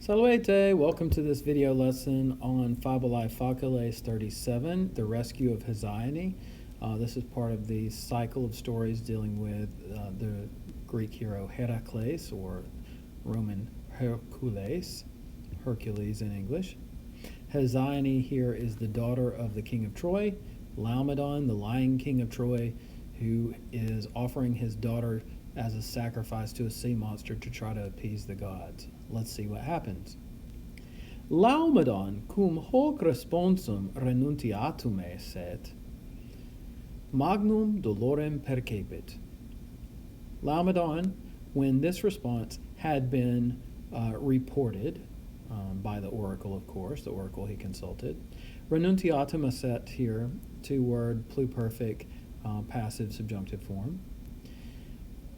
Salvete, welcome to this video lesson on Fabulae Faciles 37, the rescue of Hesione. This is part of the cycle of stories dealing with the Greek hero Heracles, or Roman Hercules in English. Hesione here is the daughter of the king of Troy, Laomedon, the lying king of Troy, who is offering his daughter as a sacrifice to a sea monster to try to appease the gods. Let's see what happens. Laomedon cum hoc responsum renuntiatum esset, magnum dolorem percepit. Laomedon, when this response had been reported by the oracle, of course, the oracle he consulted, renuntiatum esset here, two-word pluperfect passive subjunctive form.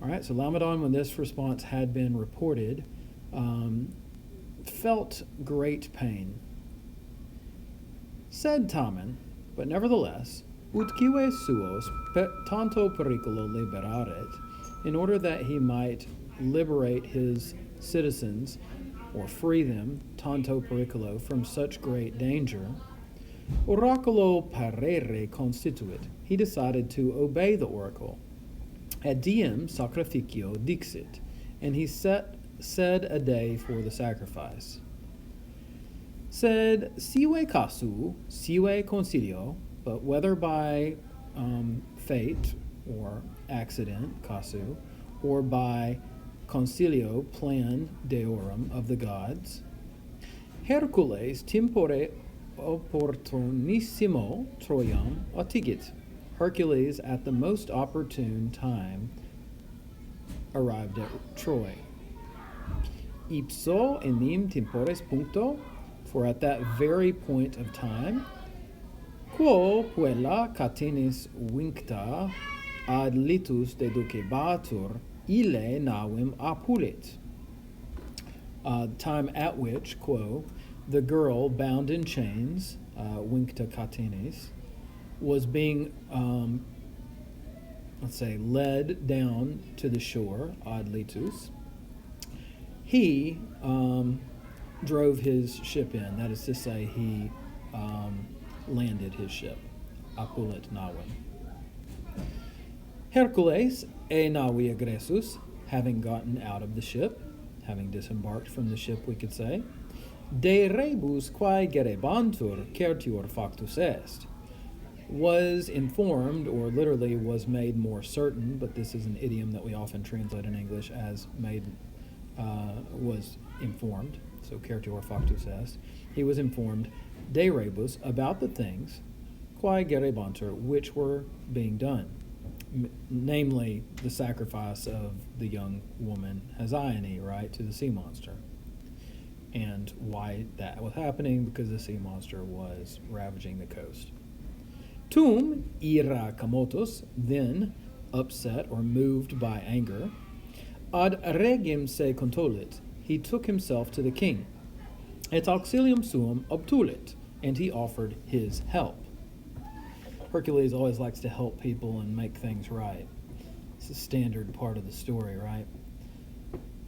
All right, so Laomedon, when this response had been reported, felt great pain. Said Tamen, but nevertheless, utque suos tanto periculo liberaret, in order that he might liberate his citizens, or free them, tanto periculo, from such great danger, oraculo parere constituit, he decided to obey the oracle. Ad diem sacrificio dixit, and he said a day for the sacrifice. Sed sive casu, sive consilio, but whether by fate or accident, casu, or by concilio, plan deorum of the gods, Hercules tempore opportunissimo Troiam attigit. Hercules, at the most opportune time, arrived at Troy. Ipso enim tempores puncto, for at that very point of time, quo puella catenis vincta ad litus deducebatur, ille navim apulit. Time at which, quo, the girl bound in chains, vincta catenis, was being, led down to the shore, ad litus. He drove his ship in, that is to say, he landed his ship, apulit navim. Hercules e navi agressus, having gotten out of the ship, having disembarked from the ship, we could say, de rebus quae gerebantur certior factus est, was informed, or literally was made more certain, but this is an idiom that we often translate in English as made, was informed, so certior factus est. He was informed, de rebus, about the things, quae gerebantur, which were being done, namely the sacrifice of the young woman Hesione, right, to the sea monster. And why that was happening, because the sea monster was ravaging the coast. Tum ira camotus, then upset or moved by anger, ad regem se contolit, he took himself to the king, et auxilium suum obtulit, and he offered his help. Hercules always likes to help people and make things right. It's a standard part of the story, right?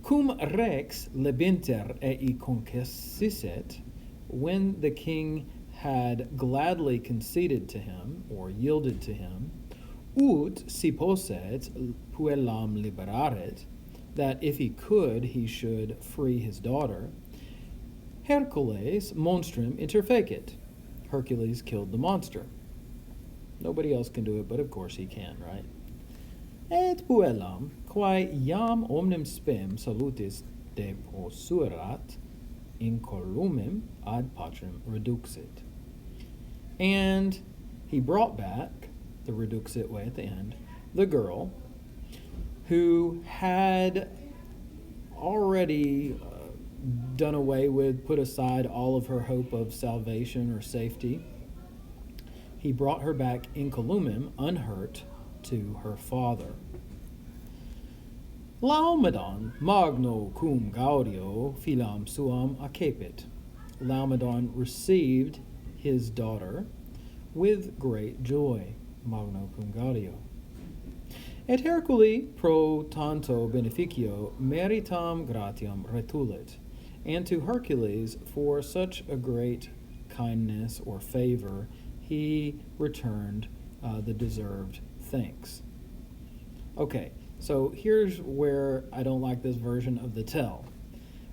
Cum rex lebinter ei concessit, when the king had gladly conceded to him, or yielded to him, ut si posset puellam liberaret, that if he could, he should free his daughter, Hercules monstrum interfecit, Hercules killed the monster. Nobody else can do it, but of course he can, right? Et puellam, quae iam omnem spem salutis deposuerat, in columem ad patrem reduxit. And he brought back, the reduxit way at the end, the girl who had already done away with, put aside all of her hope of salvation or safety. He brought her back in columem, unhurt, to her father. Laomedon magno cum gaudio filam suam accepit. Laomedon received his daughter with great joy, magno cum gaudio. Et Herculi pro tanto beneficio meritam gratiam retulit, and to Hercules for such a great kindness or favor, he returned the deserved thanks. Okay, so here's where I don't like this version of the tell.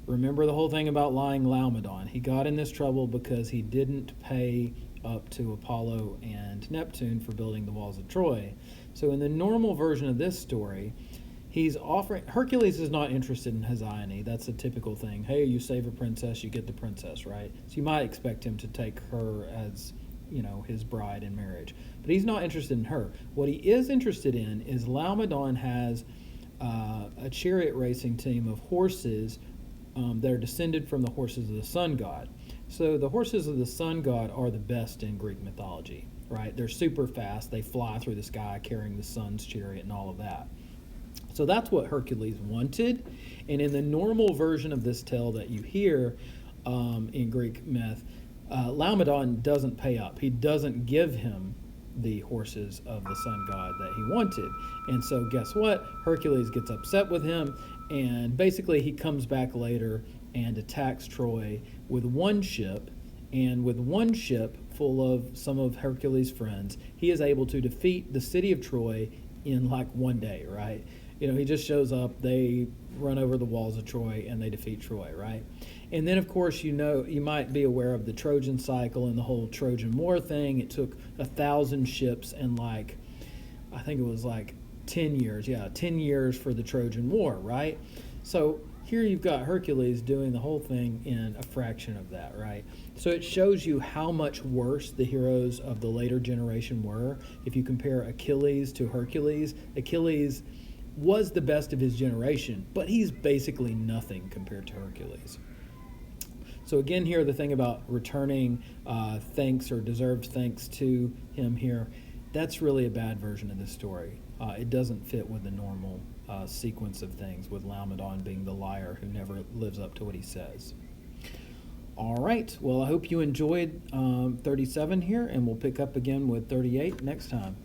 Remember the whole thing about lying Laomedon. He got in this trouble because he didn't pay up to Apollo and Neptune for building the walls of Troy. So in the normal version of this story, he's offering, Hercules is not interested in Hesione. That's a typical thing. Hey, you save a princess, you get the princess, right? So you might expect him to take her as, his bride in marriage. But he's not interested in her. What he is interested in is Laomedon has a chariot racing team of horses that are descended from the horses of the sun god. So the horses of the sun god are the best in Greek mythology, right? They're super fast. They fly through the sky carrying the sun's chariot and all of that. So that's what Hercules wanted. And in the normal version of this tale that you hear in Greek myth, Laomedon doesn't pay up. He doesn't give him the horses of the sun god that he wanted. And so guess what? Hercules gets upset with him, and basically he comes back later and attacks Troy with one ship. And with one ship full of some of Hercules' friends, he is able to defeat the city of Troy in like one day, right? He just shows up, they run over the walls of Troy, and they defeat Troy, right? And then, of course, you might be aware of the Trojan cycle and the whole Trojan War thing. It took 1,000 ships and I think it was 10 years. Yeah, 10 years for the Trojan War, right? So here you've got Hercules doing the whole thing in a fraction of that, right? So it shows you how much worse the heroes of the later generation were. If you compare Achilles to Hercules, Achilles was the best of his generation, but he's basically nothing compared to Hercules. So again, here, the thing about returning thanks or deserved thanks to him here, that's really a bad version of this story. It doesn't fit with the normal sequence of things, with Laomedon being the liar who never lives up to what he says. All right, well, I hope you enjoyed 37 here, and we'll pick up again with 38 next time.